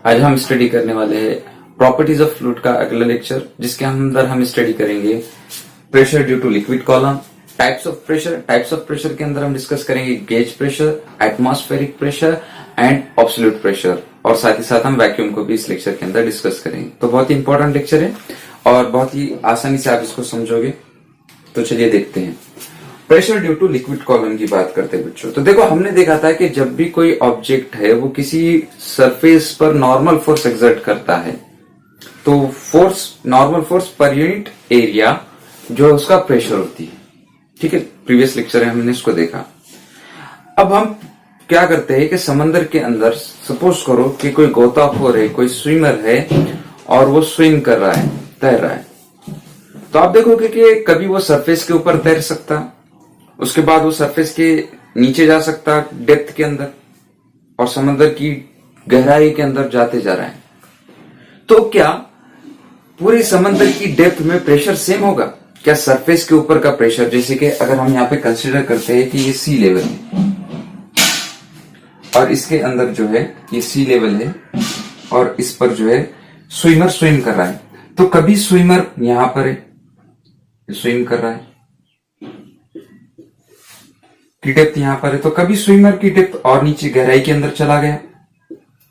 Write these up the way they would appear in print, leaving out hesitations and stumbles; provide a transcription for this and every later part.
आज हम स्टडी करने वाले हैं प्रॉपर्टीज ऑफ फ्लूइड का अगला लेक्चर, जिसके अंदर हम स्टडी करेंगे pressure due to liquid column, types of pressure के अंदर हम डिस्कस करेंगे gauge pressure, atmospheric pressure and absolute pressure, और साथ ही साथ हम वैक्यूम को भी इस लेक्चर के अंदर डिस्कस करेंगे। तो बहुत ही इंपॉर्टेंट लेक्चर है और बहुत ही आसानी से आप इसको समझोगे। तो चलिए देखते हैं। Pressure due to liquid column की बात करते हैं बच्चों। तो देखो, हमने देखा था कि जब भी कोई ऑब्जेक्ट है वो किसी सरफेस पर नॉर्मल फोर्स एक्सर्ट करता है, तो normal force per unit area जो है उसका प्रेशर होती है। ठीक है, प्रीवियस लेक्चर में हमने इसको देखा। अब हम क्या करते हैं कि समंदर के अंदर सपोज करो कि कोई गोताखोर है, कोई स्विमर है और वो स्विम कर रहा है, तैर रहा है। तो आप देखोगे कि कभी वो सरफेस के ऊपर तैर सकता, उसके बाद वो सरफेस के नीचे जा सकता डेप्थ के अंदर, और समंदर की गहराई के अंदर जाते जा रहा है। तो क्या पूरे समंदर की डेप्थ में प्रेशर सेम होगा? क्या सरफेस के ऊपर का प्रेशर, जैसे कि अगर हम यहाँ पे कंसीडर करते हैं कि ये सी लेवल है और इसके अंदर जो है ये सी लेवल है और इस पर जो है स्विमर स्विम कर रहा है, तो कभी स्विमर यहां पर है, स्विम कर रहा है की डेप्थ यहां पर है, तो कभी स्विमर की डेप्थ और नीचे गहराई के अंदर चला गया,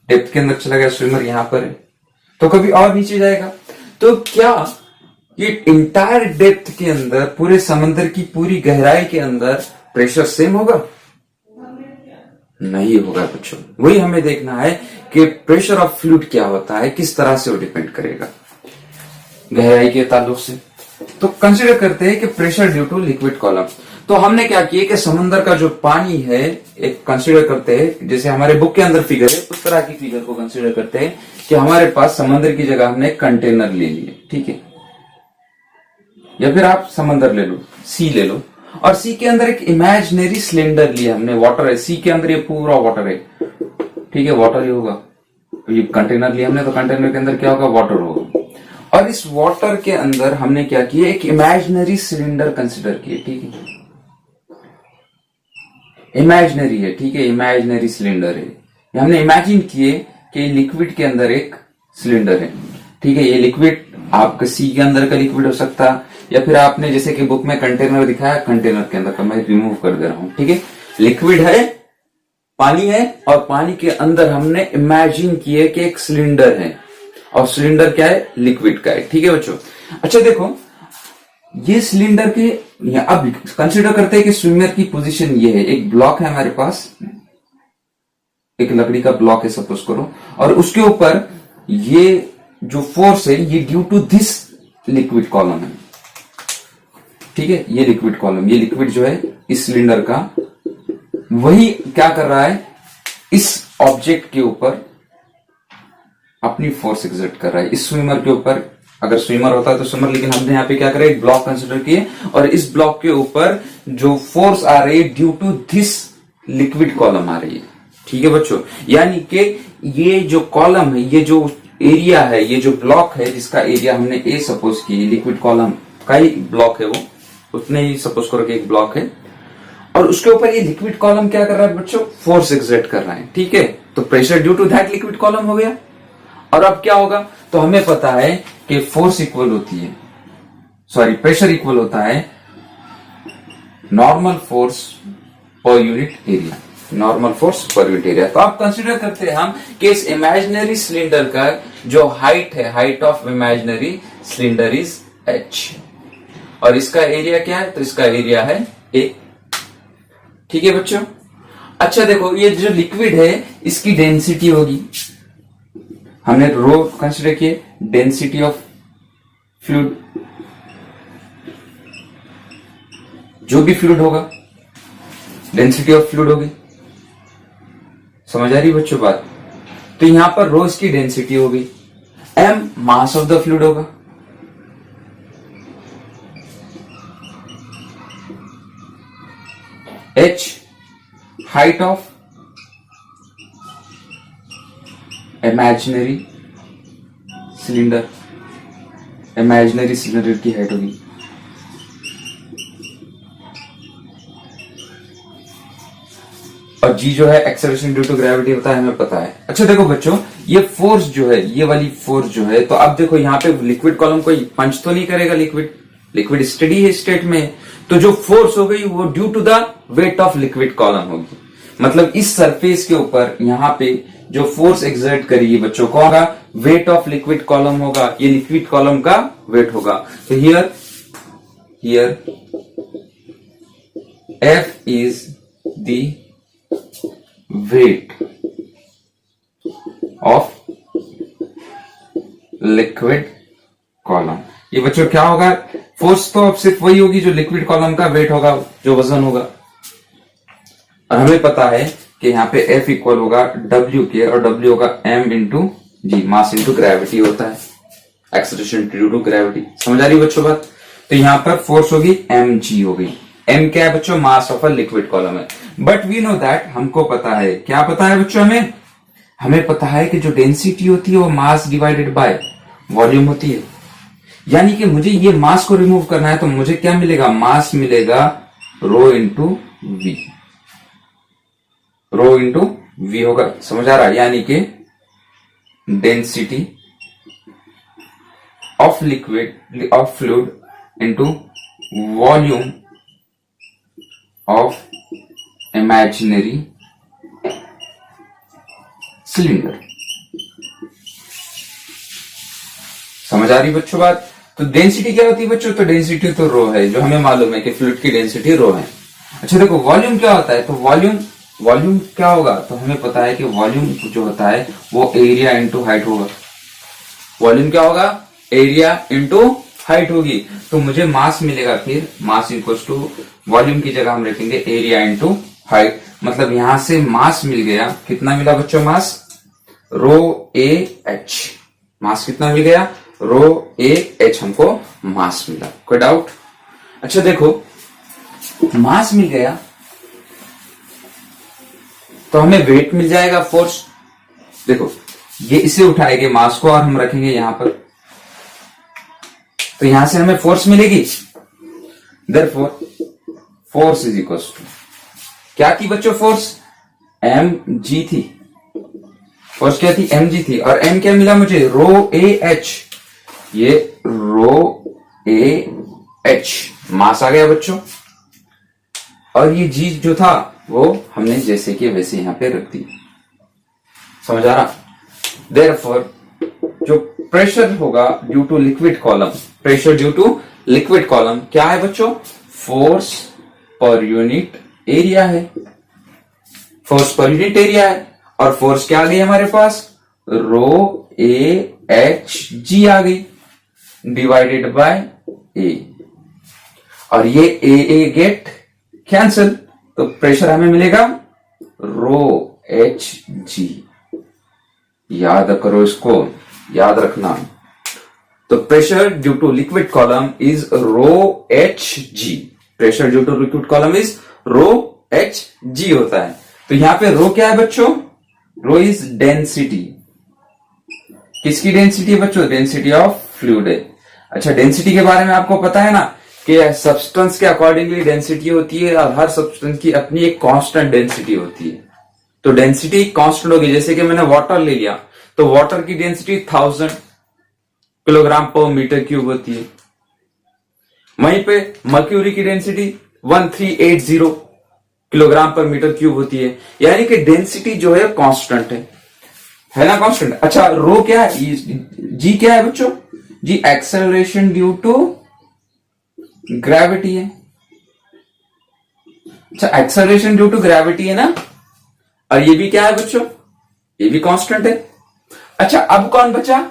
डेप्थ के अंदर चला गया, स्विमर यहां पर है, तो कभी और नीचे जाएगा। तो क्या ये इंटायर डेप्थ के अंदर, पूरे समंदर की पूरी गहराई के अंदर प्रेशर सेम होगा? नहीं होगा बच्चों। वही हमें देखना है कि प्रेशर ऑफ फ्लूइड क्या होता है, किस तरह से वो डिपेंड करेगा गहराई के ताल्लुक से। तो कंसीडर करते हैं कि pressure due to liquid column. तो हमने क्या किया कि समंदर का जो पानी है, एक कंसीडर करते हैं, जैसे हमारे बुक के अंदर फिगर है उस तरह की फिगर को कंसीडर करते हैं कि हमारे पास समंदर की जगह हमने एक कंटेनर ले लिया, ठीक है, या फिर आप समंदर ले लो, सी ले लो, और सी के अंदर एक इमेजिनरी सिलेंडर लिया हमने, वाटर है सी के अंदर, ये पूरा वाटर है, ठीक है, वाटर ही होगा। तो ये कंटेनर लिया हमने, तो कंटेनर के अंदर क्या होगा? वाटर होगा। और इस वाटर के अंदर हमने क्या किया? एक इमेजिनरी सिलेंडर कंसिडर किए, ठीक है, इमेजिनरी है, ठीक है, इमेजिनरी सिलेंडर है। हमने इमेजिन किए कि लिक्विड के अंदर एक सिलेंडर है, ठीक है। ये लिक्विड आपका सी के अंदर का लिक्विड हो सकता, या फिर आपने जैसे कि बुक में कंटेनर दिखाया, कंटेनर के अंदर का मैं रिमूव कर दे रहा हूं, ठीक है। लिक्विड है, पानी है, और पानी के अंदर हमने इमेजिन किए कि एक सिलेंडर है, और सिलेंडर क्या है? लिक्विड का है, ठीक है बच्चों। अच्छा देखो, ये सिलेंडर के अब कंसीडर करते हैं कि स्विमर की पोजीशन ये है, एक ब्लॉक है हमारे पास, एक लकड़ी का ब्लॉक है सपोज करो, और उसके ऊपर ये जो फोर्स है ये due to this liquid column है, ठीक है, ये लिक्विड कॉलम, ये लिक्विड जो है इस सिलेंडर का, वही क्या कर रहा है? इस ऑब्जेक्ट के ऊपर अपनी फोर्स एक्सर्ट कर रहा है, इस स्विमर के ऊपर। अगर स्विमर होता है तो स्विमर, लेकिन हमने यहाँ पे क्या करा, एक ब्लॉक कंसिडर किए, और इस ब्लॉक के ऊपर जो फोर्स आ रही है due to this liquid column आ रही है, ठीक है बच्चों। यानी कि ये जो कॉलम है, ये जो एरिया है, ये जो ब्लॉक है, जिसका एरिया हमने ए सपोज की, लिक्विड कॉलम का ही ब्लॉक है वो, उतने ही सपोज करो कि एक ब्लॉक है, और उसके ऊपर ये लिक्विड कॉलम क्या कर रहा है बच्चों? फोर्स एक्सर्ट कर रहा है, ठीक है। तो pressure due to that liquid column हो गया। और अब क्या होगा? तो हमें पता है कि फोर्स इक्वल होती है, सॉरी, प्रेशर इक्वल होता है normal force per unit area, normal force per unit area. तो आप कंसीडर करते हैं हम कि इस इमेजिनरी सिलेंडर का जो हाइट है, height of imaginary cylinder is h, और इसका एरिया क्या है? तो इसका एरिया है a, ठीक है बच्चों। अच्छा देखो, ये जो लिक्विड है इसकी डेंसिटी होगी, हमने रो कंसीडर किए, डेंसिटी ऑफ फ्लूइड, जो भी फ्लूइड होगा डेंसिटी ऑफ फ्लूइड होगी, समझ आ रही बच्चों बात? तो यहां पर रो इसकी डेंसिटी होगी, m mass of the fluid होगा, h height of imaginary cylinder, imaginary cylinder की हाइट होगी, और जी जो है एक्सेलरेशन ड्यू टू ग्रेविटी होता है, हमें पता है। अच्छा देखो बच्चों, ये फोर्स जो है, ये वाली फोर्स जो है, तो अब देखो यहाँ पे लिक्विड कॉलम कोई पंच तो नहीं करेगा, लिक्विड स्टडी है स्टेट में, तो जो फोर्स हो गई वो due to the weight of liquid column होगी। मतलब इस सरफेस के ऊपर यहाँ पे जो फोर्स एक्सर्ट करेगी बच्चों को होगा वेट ऑफ लिक्विड कॉलम होगा, ये लिक्विड कॉलम का वेट होगा। तो here F is the weight of liquid column। ये बच्चों क्या होगा, फोर्स तो अब सिर्फ वही होगी जो लिक्विड कॉलम का वेट होगा, जो वजन होगा। और हमें पता है कि यहाँ पे F इक्वल होगा W के, और W होगा M इंटू जी, मास इंटू ग्रेविटी होता है, एक्सेलरेशन ड्यू टू ग्रेविटी। समझ आ रही है बच्चों बात? तो यहाँ पर फोर्स होगी mg हो गई। m क्या है बच्चों, mass of a liquid column है। बट वी नो दैट, हमको पता है, क्या पता है बच्चों, हमें पता है कि जो डेंसिटी होती है वो मास डिवाइडेड बाय वॉल्यूम होती है। यानी कि मुझे ये मास को रिमूव करना है, तो मुझे क्या मिलेगा, मास मिलेगा rho into V, rho into V होगा। समझ आ रहा है? यानी कि density of liquid of fluid into volume of imaginary cylinder. समझ आ रही बच्चों बात? तो डेंसिटी क्या होती है बच्चों, तो डेंसिटी तो रो है, जो हमें मालूम है कि फ्लूइड की डेंसिटी रो है। अच्छा देखो वॉल्यूम क्या होता है, तो वॉल्यूम क्या होगा, तो हमें पता है कि वॉल्यूम जो होता है वो एरिया इंटू हाइट होगा। वॉल्यूम क्या होगा, एरिया इंटू हाइट होगी। तो मुझे मास मिलेगा, फिर मास इक्वल्स टू वॉल्यूम की जगह हम रखेंगे एरिया इंटू हाइट। मतलब यहां से मास मिल गया, कितना मिला बच्चों, मास रो ए एच। मास कितना मिल गया, रो ए एच हमको मास मिला। कोई डाउट? अच्छा देखो मास मिल गया तो हमें वेट मिल जाएगा, फोर्स। देखो ये इसे उठाएंगे मास को और हम रखेंगे यहां पर, तो यहां से हमें फोर्स मिलेगी। Therefore force is equal to क्या थी बच्चों, फोर्स एम जी थी। फोर्स क्या थी, एम जी थी। और एम क्या मिला मुझे, रो ए एच। ये रो ए एच मास आ गया बच्चों, और ये जी जो था वो हमने जैसे कि वैसे यहां पे रख दी। समझ आ रहा? देयरफॉर जो प्रेशर होगा due to liquid column, pressure due to liquid column क्या है बच्चों, फोर्स पर यूनिट एरिया है। फोर्स पर यूनिट एरिया है, और फोर्स क्या आ गई हमारे पास, रो ए एच जी आ गई, डिवाइडेड बाय ए। और ये ए गेट कैंसिल, तो प्रेशर हमें मिलेगा रो एच जी। याद करो इसको, याद रखना। तो pressure due to liquid column is rho H g. Pressure due to liquid column is rho H g होता है। तो यहां पे रो क्या है बच्चों, रो इज डेंसिटी। किसकी डेंसिटी है बच्चों, डेंसिटी ऑफ फ्लूइड है। अच्छा डेंसिटी के बारे में आपको पता है ना कि सब्सटेंस के अकॉर्डिंगली डेंसिटी होती है, और हर सब्सटेंस की अपनी एक कांस्टेंट डेंसिटी होती है। तो डेंसिटी कांस्टेंट होगी। जैसे कि मैंने वाटर ले लिया, तो वाटर की डेंसिटी 1000 किलोग्राम पर मीटर क्यूब होती है। वहीं पे मर्क्यूरी की डेंसिटी 1380 किलोग्राम पर मीटर क्यूब होती है। यानी कि डेंसिटी जो है कांस्टेंट है ना, कांस्टेंट। अच्छा रो क्या है, जी क्या है बच्चों, जी एक्सेलरेशन ड्यू टू ग्रेविटी है। अच्छा एक्सेलरेशन ड्यू टू ग्रेविटी है ना, और ये भी क्या है बच्चों, ये भी कांस्टेंट है। अच्छा अब कौन बचा,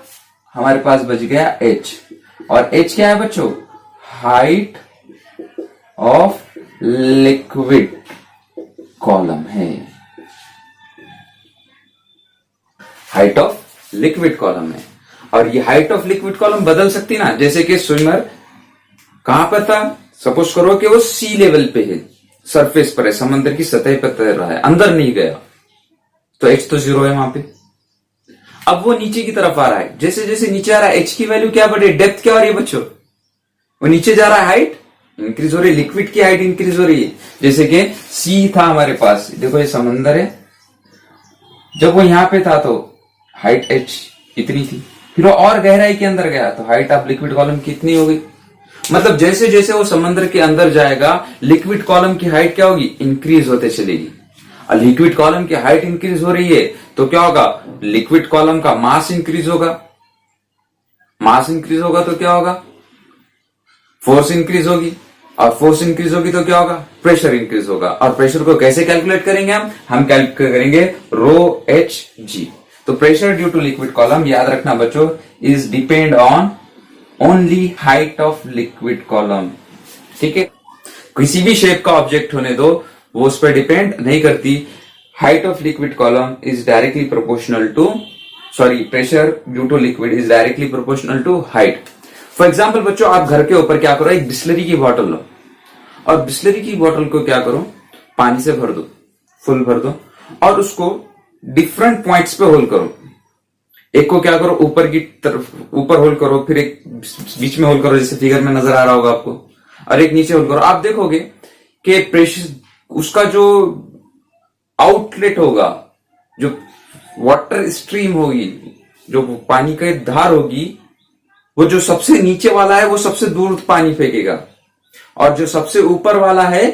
हमारे पास बच गया एच, और एच क्या है बच्चों, हाइट ऑफ लिक्विड कॉलम है। हाइट ऑफ लिक्विड कॉलम है, और ये हाइट ऑफ लिक्विड कॉलम बदल सकती ना। जैसे कि स्विमर कहां पर था, सपोज करो कि वो सी लेवल पे है, सरफेस पर है, समंदर की सतह पर तैर रहा है, अंदर नहीं गया, तो एच तो 0 है वहां पे। अब वो नीचे की तरफ आ रहा है, जैसे जैसे नीचे आ रहा है एच की वैल्यू क्या बढ़े, डेप्थ क्या हो रही है बच्चों, वो नीचे जा रहा है, हाइट इंक्रीज हो रही है, लिक्विड की हाइट इंक्रीज हो रही है। जैसे कि सी था हमारे पास, देखो ये समंदर है, जब वो यहां पे था तो हाइट h इतनी थी, फिर वो और गहराई के अंदर गया तो हाइट ऑफ लिक्विड कॉलम कितनी हो गई। मतलब जैसे जैसे वो समुद्र के अंदर जाएगा लिक्विड कॉलम की हाइट क्या होगी, इंक्रीज होते चलेगी। और लिक्विड कॉलम की हाइट इंक्रीज हो रही है तो क्या होगा, लिक्विड कॉलम का मास इंक्रीज होगा। मास इंक्रीज होगा तो क्या होगा, फोर्स इंक्रीज होगी। और फोर्स इंक्रीज होगी तो क्या होगा, प्रेशर इंक्रीज होगा। और प्रेशर को कैसे कैलकुलेट करेंगे हम कैलकुलेट करेंगे रो एच जी। तो pressure due to liquid column, याद रखना बच्चों, is depend on only height of liquid column. ठीक है, किसी भी शेप का ऑब्जेक्ट होने दो, वो उस पर डिपेंड नहीं करती। Height of liquid column is directly proportional to, sorry, pressure due to liquid is directly proportional to height. For example बच्चों, आप घर के ऊपर क्या करो, एक बिस्लरी की बोतल लो और बिस्लरी की बोतल को क्या करो, पानी से भर दो, फुल भर दो, और उसको डिफरेंट पॉइंट्स पे होल करो। एक को क्या करो, ऊपर की तरफ ऊपर होल करो, फिर एक बीच में होल करो, जैसे फिगर में नजर आ रहा होगा आपको, और एक नीचे होल करो। आप देखोगे कि प्रेशर, उसका जो आउटलेट होगा, जो वाटर स्ट्रीम होगी, जो पानी की धार होगी, वो जो सबसे नीचे वाला है वो सबसे दूर पानी फेंकेगा, और जो सबसे ऊपर वाला है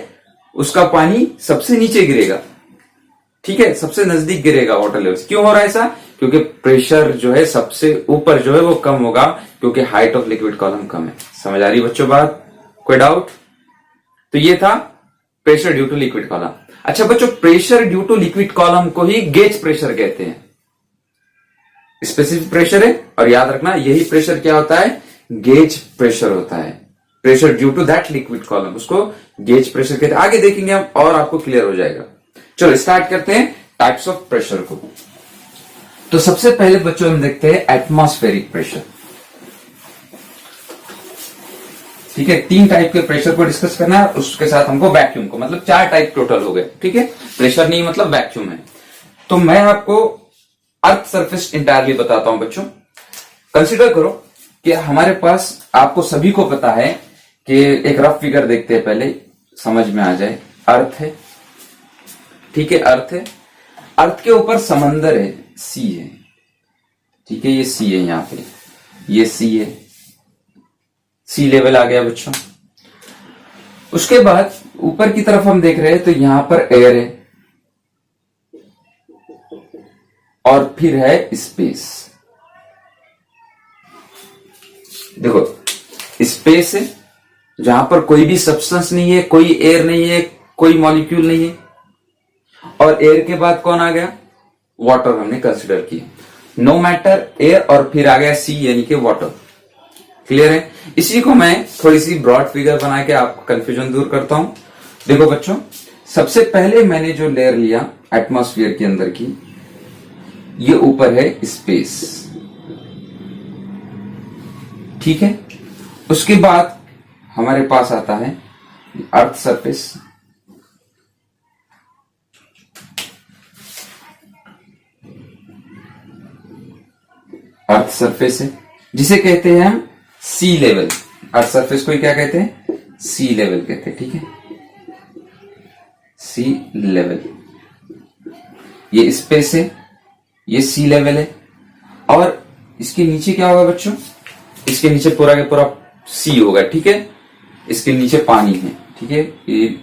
उसका पानी सबसे नीचे गिरेगा। ठीक है, सबसे नजदीक गिरेगा वाटर लेवल से। क्यों हो रहा है ऐसा, क्योंकि प्रेशर जो है सबसे ऊपर जो है वो कम होगा, क्योंकि हाइट ऑफ लिक्विड कॉलम कम है। समझ आ रही बच्चों बात, कोई डाउट? तो ये था pressure due to liquid column. अच्छा बच्चों, pressure due to liquid column को ही गेज प्रेशर कहते हैं। स्पेसिफिक प्रेशर है, और याद रखना यही प्रेशर क्या होता है, गेज प्रेशर होता है। Pressure due to that liquid column, उसको गेज प्रेशर कहते हैं। आगे देखेंगे हम और आपको क्लियर हो जाएगा। चलो स्टार्ट करते हैं टाइप्स ऑफ प्रेशर को। तो सबसे पहले बच्चों हम देखते हैं एटमॉस्फेरिक प्रेशर। ठीक है, 3 टाइप के प्रेशर को डिस्कस करना है, उसके साथ हमको वैक्यूम को, मतलब 4 टाइप टोटल हो गए। ठीक है, प्रेशर नहीं मतलब वैक्यूम है। तो मैं आपको अर्थ सरफेस इंटायरली बताता हूं बच्चों। कंसिडर करो कि हमारे पास, आपको सभी को पता है कि एक रफ फिगर देखते हैं पहले, समझ में आ जाए। अर्थ है, ठीक है, अर्थ है, अर्थ के ऊपर समंदर है, सी है। ठीक है, ये सी है, यहां पे ये सी है, सी लेवल आ गया बच्चों। उसके बाद ऊपर की तरफ हम देख रहे हैं तो यहां पर एयर है, और फिर है स्पेस। देखो, स्पेस है जहां पर कोई भी सब्सटेंस नहीं है, कोई एयर नहीं है, कोई मॉलिक्यूल नहीं है। और एयर के बाद कौन आ गया, वाटर हमने कंसिडर किया। नो मैटर, एयर, और फिर आ गया सी यानी कि वाटर। क्लियर है? इसी को मैं थोड़ी सी ब्रॉड फिगर बना के आपको कंफ्यूजन दूर करता हूं। देखो बच्चों, सबसे पहले मैंने जो लेयर लिया एटमॉस्फेयर के अंदर की, ये ऊपर है स्पेस। ठीक है, उसके बाद हमारे पास आता है अर्थ सरफेस। अर्थ सरफेस है जिसे कहते हैं हम सी लेवल। अर्थ सरफेस को ही क्या कहते हैं, सी लेवल कहते हैं। ठीक है, सी लेवल, ये स्पेस है, ये सी लेवल है। और इसके नीचे क्या होगा बच्चों, इसके नीचे पूरा का पूरा सी होगा। ठीक है, इसके नीचे पानी है। ठीक है, ये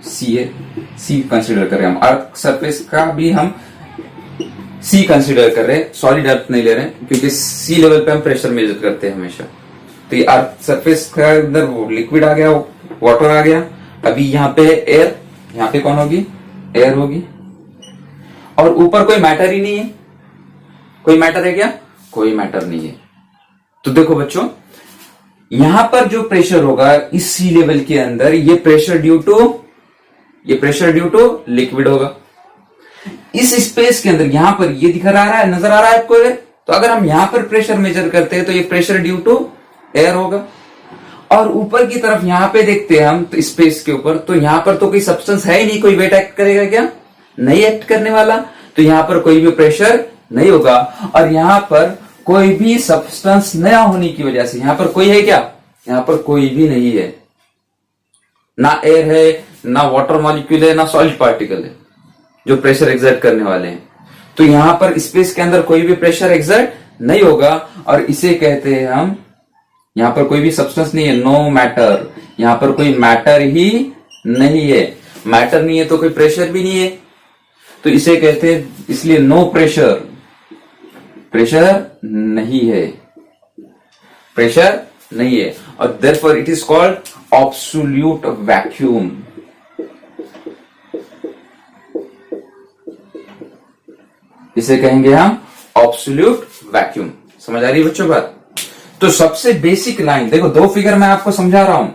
सी है, सी कंसिडर कर रहे हैं हम। अर्थ सरफेस का भी हम सी कंसिडर कर रहे हैं, सॉलिड अर्थ नहीं ले रहे हैं, क्योंकि सी लेवल पे हम प्रेशर मेजर करते हैं हमेशा। तो ये अर्थ सरफेस के अंदर वो लिक्विड आ गया, वाटर आ गया। अभी यहाँ पे एयर, यहाँ पे कौन होगी, एयर होगी। और ऊपर कोई मैटर ही नहीं है। कोई मैटर है क्या, कोई मैटर नहीं है। तो देखो बच्चों, यहां पर जो प्रेशर होगा इस सी लेवल के अंदर, ये प्रेशर ड्यू टू लिक्विड होगा। इस स्पेस के अंदर यहां पर ये दिखा रहा है, नजर आ रहा है आपको। तो अगर हम यहां पर प्रेशर मेजर करते हैं तो ये प्रेशर ड्यू टू एयर होगा। और ऊपर की तरफ यहां पे देखते हैं हम, तो स्पेस के ऊपर, तो यहां पर तो कोई सब्सटेंस है ही नहीं, कोई वेट एक्ट करेगा क्या, नहीं एक्ट करने वाला। तो यहां पर कोई भी प्रेशर नहीं होगा। और यहां पर कोई भी सब्सटेंस नया होने की वजह से यहां पर कोई है क्या, यहां पर कोई भी नहीं है। ना एयर है, ना वाटर मॉलिक्यूल है, ना सॉलिड पार्टिकल है जो प्रेशर एक्सर्ट करने वाले हैं। तो यहां पर स्पेस के अंदर कोई भी प्रेशर एक्सर्ट नहीं होगा, और इसे कहते हैं हम, यहां पर कोई भी सब्सटेंस नहीं है, नो मैटर, यहां पर कोई मैटर ही नहीं है। मैटर नहीं है तो कोई प्रेशर भी नहीं है, तो इसे कहते हैं, इसलिए नो प्रेशर, प्रेशर नहीं है, प्रेशर नहीं है, और therefore it is called absolute vacuum. इसे कहेंगे हम एब्सोल्यूट वैक्यूम। समझ आ रही है बच्चों बात? तो सबसे बेसिक लाइन देखो, दो फिगर मैं आपको समझा रहा हूं,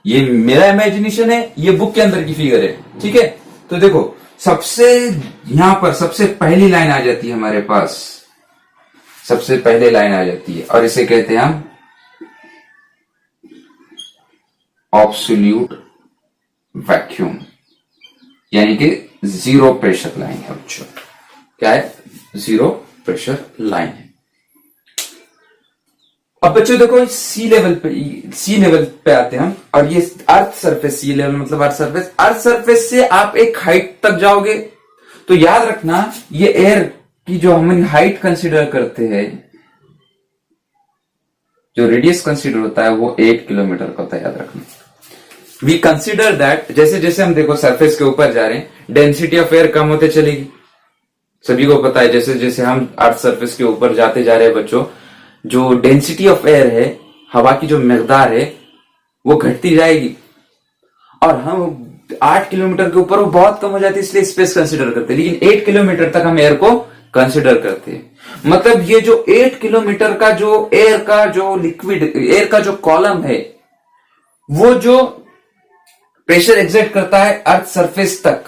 ये मेरा इमेजिनेशन है, ये बुक के अंदर की फिगर है, ठीक है। तो देखो सबसे, यहां पर सबसे पहली लाइन आ जाती है हमारे पास, सबसे पहले लाइन आ जाती है, और इसे कहते हैं हम एब्सोल्यूट वैक्यूम, यानी कि जीरो प्रेशर लाइन है बच्चों। क्या है? जीरो प्रेशर लाइन है। अब बच्चों देखो सी लेवल पे आते हैं हम, और ये अर्थ सरफेस, सी लेवल मतलब अर्थ सरफेस, अर्थ सरफेस से आप एक हाइट तक जाओगे, तो याद रखना ये एयर की जो हम हाइट कंसीडर करते हैं, जो रेडियस कंसीडर होता है वो 8 किलोमीटर का होता है, याद रखना। वी कंसीडर दैट, जैसे जैसे हम देखो सरफेस के ऊपर जा रहे हैं, डेंसिटी ऑफ एयर कम होते चलेगी, सभी को पता है। जैसे जैसे हम अर्थ सरफेस के ऊपर जाते जा रहे हैं बच्चों, जो डेंसिटी ऑफ एयर है, हवा की जो मकदार है, वो घटती जाएगी, और हम 8 किलोमीटर के ऊपर वो बहुत कम हो जाती है, इसलिए स्पेस कंसीडर करते हैं, लेकिन 8 किलोमीटर तक हम एयर को कंसीडर करते हैं। मतलब ये जो 8 किलोमीटर का जो एयर का जो लिक्विड एयर का जो कॉलम है, वो जो प्रेशर एग्जर्ट करता है अर्थ सरफेस तक,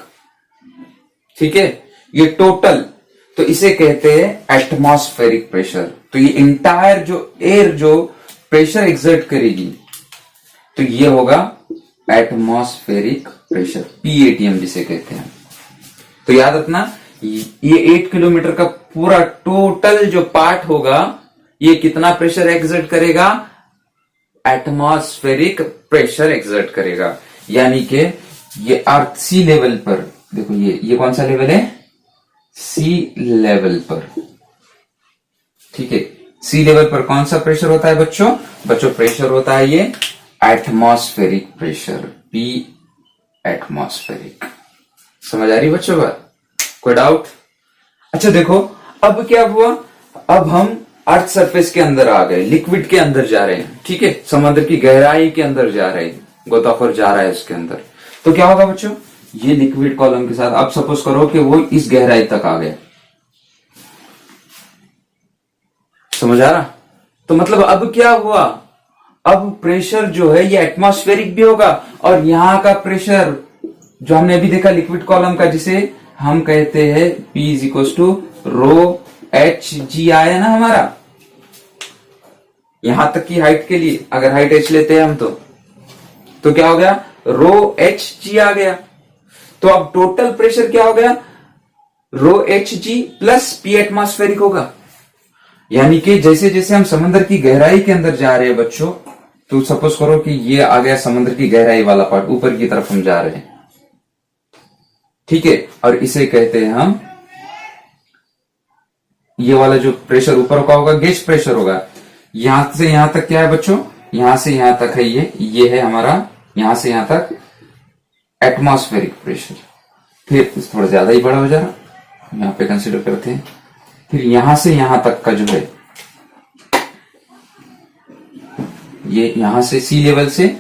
ठीक है, ये टोटल, तो इसे कहते हैं एटमॉस्फेरिक प्रेशर। तो ये इंटायर जो एयर जो प्रेशर एग्जर्ट करेगी, तो ये होगा एटमॉस्फेरिक प्रेशर, पीएटीएम जिसे कहते हैं। तो याद रखना, ये 8 किलोमीटर का पूरा टोटल जो पार्ट होगा, ये कितना प्रेशर एग्जर्ट करेगा? एटमॉस्फेरिक प्रेशर एग्जर्ट करेगा। यानी कि ये अर्थ सी लेवल पर, देखो ये कौन सा लेवल है? सी लेवल पर, ठीक है। सी लेवल पर कौन सा प्रेशर होता है बच्चों? बच्चों प्रेशर होता है ये एटमॉस्फेरिक प्रेशर, पी एटमॉस्फेरिक। समझ आ रही बच्चों बात? कोई डाउट? अच्छा देखो अब क्या हुआ, अब हम अर्थ सरफेस के अंदर आ गए, लिक्विड के अंदर जा रहे हैं, ठीक है, समुद्र की गहराई के अंदर जा रहे हैं, गोताखोर जा रहा है उसके अंदर। तो क्या होगा बच्चों, ये लिक्विड कॉलम के साथ, अब सपोज करो कि वो इस गहराई तक आ गया, समझ आ रहा? तो मतलब अब क्या हुआ, अब प्रेशर जो है ये एटमॉस्फेरिक भी होगा, और यहां का प्रेशर जो हमने अभी देखा लिक्विड कॉलम का, जिसे हम कहते हैं P is equal to rho H g आया ना हमारा, यहां तक की हाइट के लिए अगर हाइट h लेते हैं हम, तो क्या हो गया? रो एच जी आ गया। तो अब टोटल प्रेशर क्या हो गया? Rho H G plus P atmospheric होगा। यानी कि जैसे जैसे हम समुद्र की गहराई के अंदर जा रहे हैं बच्चों, तो सपोज करो कि ये आ गया समुद्र की गहराई वाला पार्ट, ऊपर की तरफ हम जा रहे हैं, ठीक है, और इसे कहते हैं हम, ये वाला जो प्रेशर ऊपर का होगा गेज प्रेशर होगा। यहां से यहां तक क्या है बच्चों? यहां से यहां तक है, ये है हमारा, यहां से यहां तक एटमॉस्फेरिक प्रेशर। फिर थोड़ा ज्यादा ही बड़ा हो जा रहा, यहां पे कंसीडर करते हैं। फिर यहां से यहां तक का जो है, ये यहां से सी लेवल से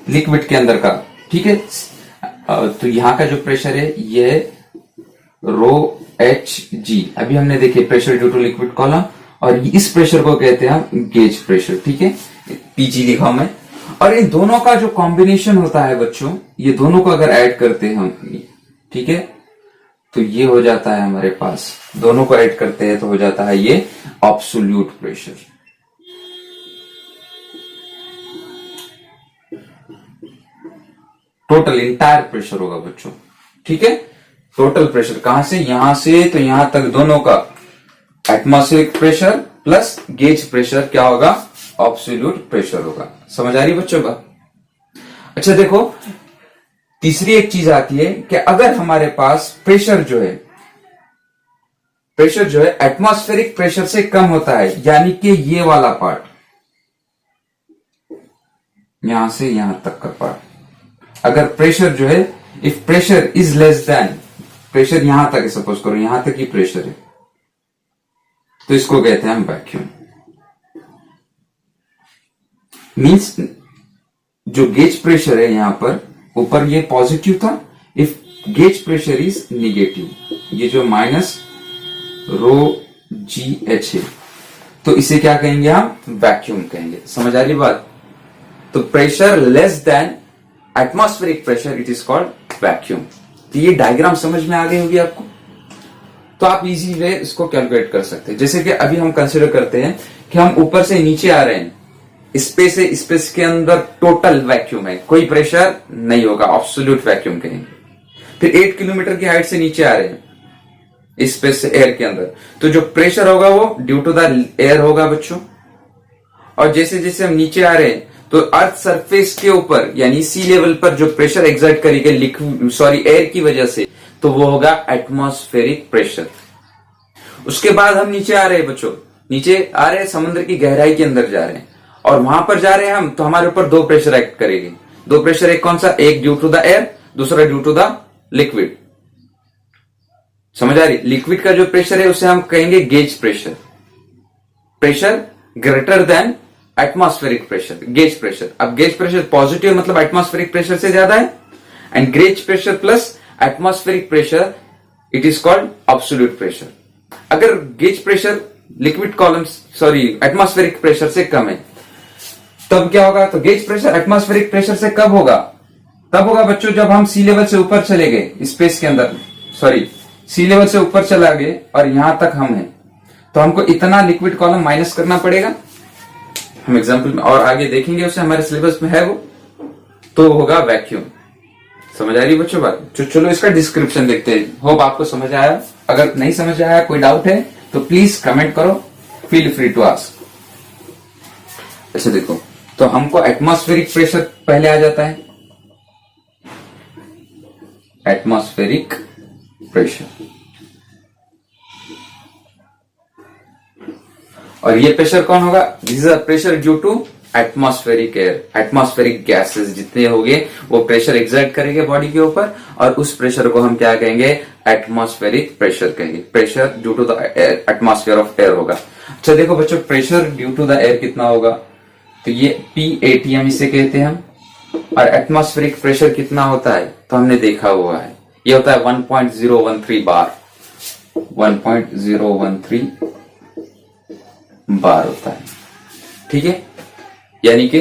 लिक्विड के अंदर का, ठीक है। तो यहां का जो प्रेशर है ये रो एच जी, अभी हमने देखे pressure due to liquid column, और इस प्रेशर को कहते हैं हम गेज प्रेशर, ठीक है, पीजी लिखा हूं मैं। और इन दोनों का जो कॉम्बिनेशन होता है बच्चों, ये दोनों को अगर ऐड करते हैं हम, ठीक है, तो ये हो जाता है हमारे पास, दोनों को ऐड करते हैं तो हो जाता है ये absolute pressure. Total entire pressure होगा बच्चों, ठीक है। टोटल प्रेशर कहां से? यहां से तो यहां तक दोनों का atmospheric pressure plus gauge pressure क्या होगा? एब्सोल्यूट प्रेशर होगा। समझ आ रही बच्चों का? अच्छा देखो, तीसरी एक चीज आती है कि अगर हमारे पास प्रेशर जो है प्रेशर जो है एटमॉस्फेरिक प्रेशर से कम होता है, यानी कि ये वाला पार्ट, यहां से यहां तक का पार्ट। अगर प्रेशर जो है, if pressure is less than, pressure यहां तक है, सपोज करो यहां तक ही प्रेशर है, तो इसको कहते हैं हम वैक्यूम। मींस जो गेज प्रेशर है यहां पर ऊपर ये पॉजिटिव था, if gauge pressure is negative, ये जो माइनस रो जी एच है, तो इसे क्या कहेंगे हम, वैक्यूम कहेंगे। समझ आ रही बात? तो pressure less than atmospheric pressure, it is called vacuum. तो ये डायग्राम समझ में आ गई होगी आपको, तो आप इजी वे इसको कैलकुलेट कर सकते हैं। जैसे कि अभी हम कंसिडर करते हैं कि हम ऊपर से नीचे आ रहे हैं, स्पेस है, स्पेस के अंदर टोटल वैक्यूम है, कोई प्रेशर नहीं होगा, एब्सोल्यूट वैक्यूम कहेंगे। फिर 8 किलोमीटर की हाइट से नीचे आ रहे हैं स्पेस से एयर के अंदर, तो जो प्रेशर होगा वो ड्यू टू द एयर होगा बच्चों। और जैसे जैसे हम नीचे आ रहे हैं तो अर्थ सरफेस के ऊपर यानी सी लेवल पर जो प्रेशर एक्सर्ट करेगा लिक्विड एयर की वजह से, तो वो होगा एटमॉस्फेरिक प्रेशर। उसके बाद हम नीचे आ रहे हैं बच्चों, नीचे आ रहे हैं, समुद्र की गहराई के अंदर जा रहे हैं, और वहां पर जा रहे हैं हम, तो हमारे ऊपर दो प्रेशर एक्ट करेंगे। दो प्रेशर, एक कौन सा, एक ड्यू टू द एयर, दूसरा ड्यू टू द लिक्विड। समझ आ रही? लिक्विड का जो प्रेशर है उसे हम कहेंगे gauge pressure, pressure greater than atmospheric pressure, gauge pressure. अब गेज प्रेशर पॉजिटिव मतलब एटमॉस्फेरिक प्रेशर से ज्यादा है, and gauge pressure plus atmospheric pressure, it is called absolute pressure. अगर gauge pressure liquid column atmospheric pressure से कम है, तब क्या होगा, तो गेज प्रेशर एटमॉस्फेरिक प्रेशर से कब होगा, तब होगा बच्चों जब हम सी लेवल से ऊपर चले गए स्पेस के अंदर, सी लेवल से ऊपर चला गए और यहां तक हम हैं, तो हमको इतना लिक्विड कॉलम माइनस करना पड़ेगा। हम एग्जांपल में और आगे देखेंगे, उसे हमारे सिलेबस में है वो, तो होगा वैक्यूम। समझ आ रही बच्चों बात? चलो इसका डिस्क्रिप्शन देखते हैं, होप आपको समझ आया। अगर नहीं समझ आया, कोई डाउट है तो प्लीज कमेंट करो, फील फ्री टू आस्क। ऐसे देखो, तो हमको एटमॉस्फेरिक प्रेशर पहले आ जाता है, एटमॉस्फेरिक प्रेशर, और ये प्रेशर कौन होगा, this is a pressure due to atmospheric air, atmospheric gases जितने होंगे वो प्रेशर एक्सर्ट करेंगे बॉडी के ऊपर, और उस प्रेशर को हम क्या कहेंगे, एटमॉस्फेरिक प्रेशर कहेंगे। Pressure due to the atmosphere of air होगा। अच्छा देखो बच्चों, pressure due to the air कितना होगा, तो ये PATM इसे कहते हैं हम, और एटमॉस्फेरिक प्रेशर कितना होता है तो हमने देखा हुआ है, ये होता है 1.013 बार, 1.013 बार होता है, ठीक है, यानी कि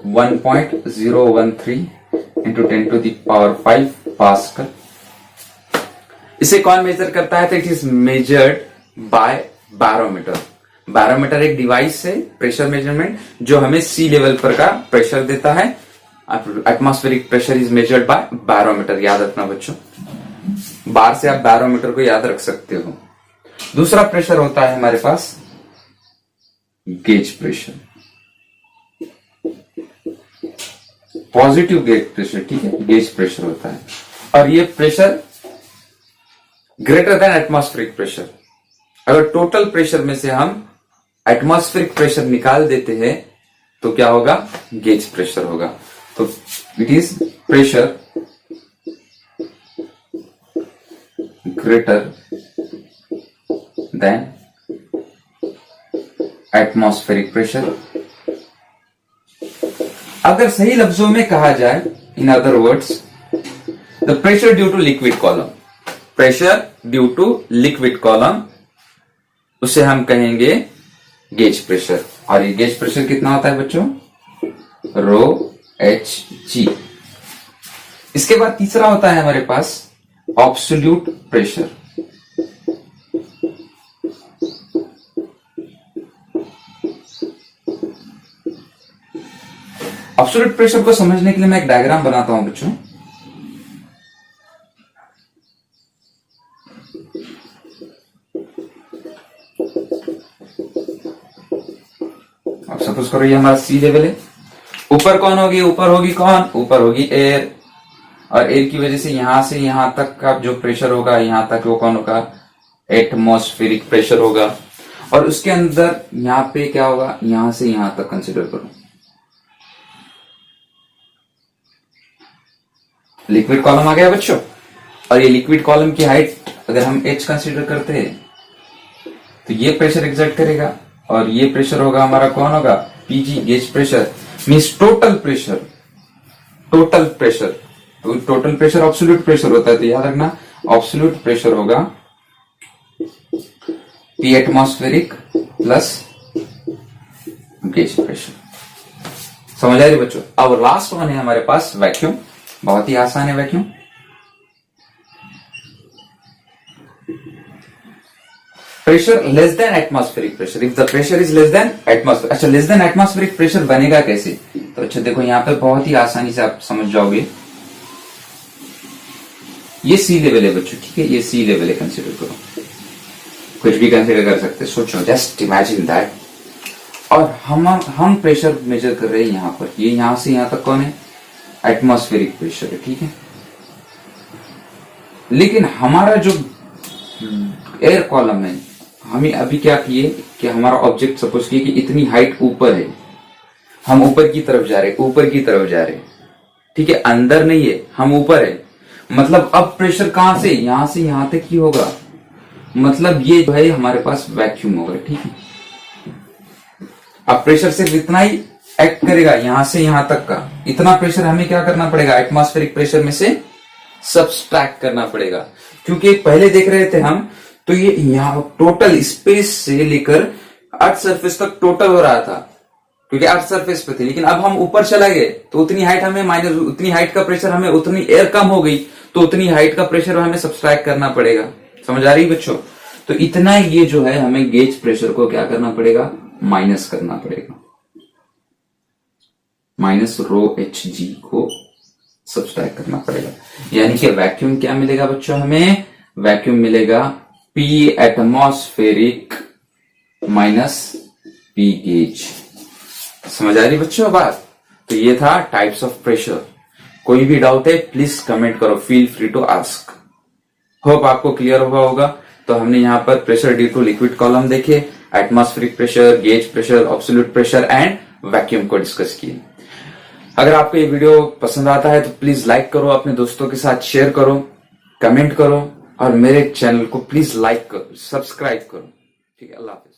1.013 इंटू 10⁵ पास्कल। इसे कौन मेजर करता है, तो it is measured by barometer. Barometer एक डिवाइस है प्रेशर मेजरमेंट जो हमें सी लेवल पर का प्रेशर देता है। Atmospheric pressure is measured by barometer, याद रखना बच्चों, बार से आप बैरोमीटर को याद रख सकते हो। दूसरा प्रेशर होता है हमारे पास gauge pressure, positive gauge pressure, ठीक है, गेज प्रेशर होता है, और ये pressure greater than atmospheric pressure. अगर टोटल प्रेशर में से हम एटमॉस्फेरिक प्रेशर निकाल देते हैं तो क्या होगा, गेज प्रेशर होगा। तो it is pressure greater than atmospheric pressure. अगर सही लफ्जों में कहा जाए, in other words, the pressure due to liquid column, pressure due to liquid column, उसे हम कहेंगे गेज प्रेशर। और ये गेज प्रेशर कितना होता है बच्चों, ρHg। इसके बाद तीसरा होता है हमारे पास एब्सोल्यूट प्रेशर। एब्सोल्यूट प्रेशर को समझने के लिए मैं एक डायग्राम बनाता हूं बच्चों। अब सपोज करो ये हमारा सी लेवल है, ऊपर कौन होगी, ऊपर होगी कौन, ऊपर होगी एयर, और एयर की वजह से यहां तक का जो प्रेशर होगा, यहां तक वो कौन होगा, एटमॉस्फेरिक प्रेशर होगा, और उसके अंदर यहां पे क्या होगा, यहां से यहां तक कंसिडर करो, लिक्विड कॉलम आ गया बच्चों। और ये लिक्विड कॉलम की हाइट अगर हम h कंसीडर करते हैं तो ये प्रेशर एग्जर्ट करेगा, और ये प्रेशर होगा हमारा कौन होगा, PG, gauge pressure, means total pressure. Total pressure, तो टोटल प्रेशर एब्सोल्यूट प्रेशर होता है, तो याद रखना एब्सोल्यूट प्रेशर होगा P atmospheric plus gauge pressure. समझ आ रही बच्चों। अब लास्ट वन है हमारे पास वैक्यूम, बहुत ही आसान है vacuum. Pressure less than atmospheric pressure, if the pressure is less than atmospheric. अच्छा, लेस देन एटमॉस्फेरिक प्रेशर बनेगा कैसे, तो अच्छा देखो यहां पे बहुत ही आसानी से आप समझ जाओगे। ये सी लेवल है बच्चों, ठीक है, ये सी लेवल है, कंसिडर करो, कुछ भी कंसिडर कर सकते, सोचो, जस्ट इमेजिन दैट। और हम प्रेशर मेजर कर रहे हैं यहां पर, ये यहां से यहां तक कौन है, एटमॉस्फेरिक प्रेशर है, ठीक है। लेकिन हमारा जो एयर कॉलम है, हमें अभी क्या किए कि हमारा ऑब्जेक्ट सपोज किए कि इतनी हाइट ऊपर है, हम ऊपर की तरफ जा रहे, ऊपर की तरफ जा रहे, ठीक है, अंदर नहीं है, हम ऊपर है। मतलब अब प्रेशर कहां से यहां तक ही होगा, मतलब ये जो है हमारे पास वैक्यूम होगा, ठीक है। अब प्रेशर सिर्फ इतना ही एक्ट करेगा, यहां से यहां तक का इतना प्रेशर हमें क्या करना पड़ेगा, एटमॉस्फेरिक प्रेशर में से सब्सट्रैक्ट करना पड़ेगा। क्योंकि पहले देख रहे थे हम, तो ये यहां टोटल स्पेस से लेकर अर्थ सरफेस तक टोटल हो रहा था, क्योंकि अर्थ सरफेस पे थे। लेकिन अब हम ऊपर चला गए तो उतनी हाइट हमें माइनस, उतनी हाइट का प्रेशर हमें, उतनी एयर कम हो गई तो उतनी हाइट का प्रेशर हमें सब्सट्रैक्ट करना पड़ेगा। समझ आ रही बच्चों। तो इतना ये जो है हमें गेज प्रेशर को क्या करना पड़ेगा, माइनस करना पड़ेगा, माइनस रो एच जी को सब्सट्रैक्ट करना पड़ेगा। यानी कि वैक्यूम क्या मिलेगा बच्चों, हमें वैक्यूम मिलेगा P atmospheric minus P gauge. समझ आ रही बच्चों बात। तो ये था टाइप्स ऑफ प्रेशर। कोई भी डाउट है प्लीज कमेंट करो, feel free to ask. Hope आपको क्लियर हुआ होगा। तो हमने यहाँ पर pressure due to liquid column देखे, atmospheric pressure, gauge pressure, absolute pressure and vacuum को डिस्कस किए। अगर आपको ये वीडियो पसंद आता है तो प्लीज लाइक करो, अपने दोस्तों के साथ शेयर करो, कमेंट करो, और मेरे चैनल को प्लीज लाइक करो, सब्सक्राइब करो। ठीक है, अल्लाह हाफिज।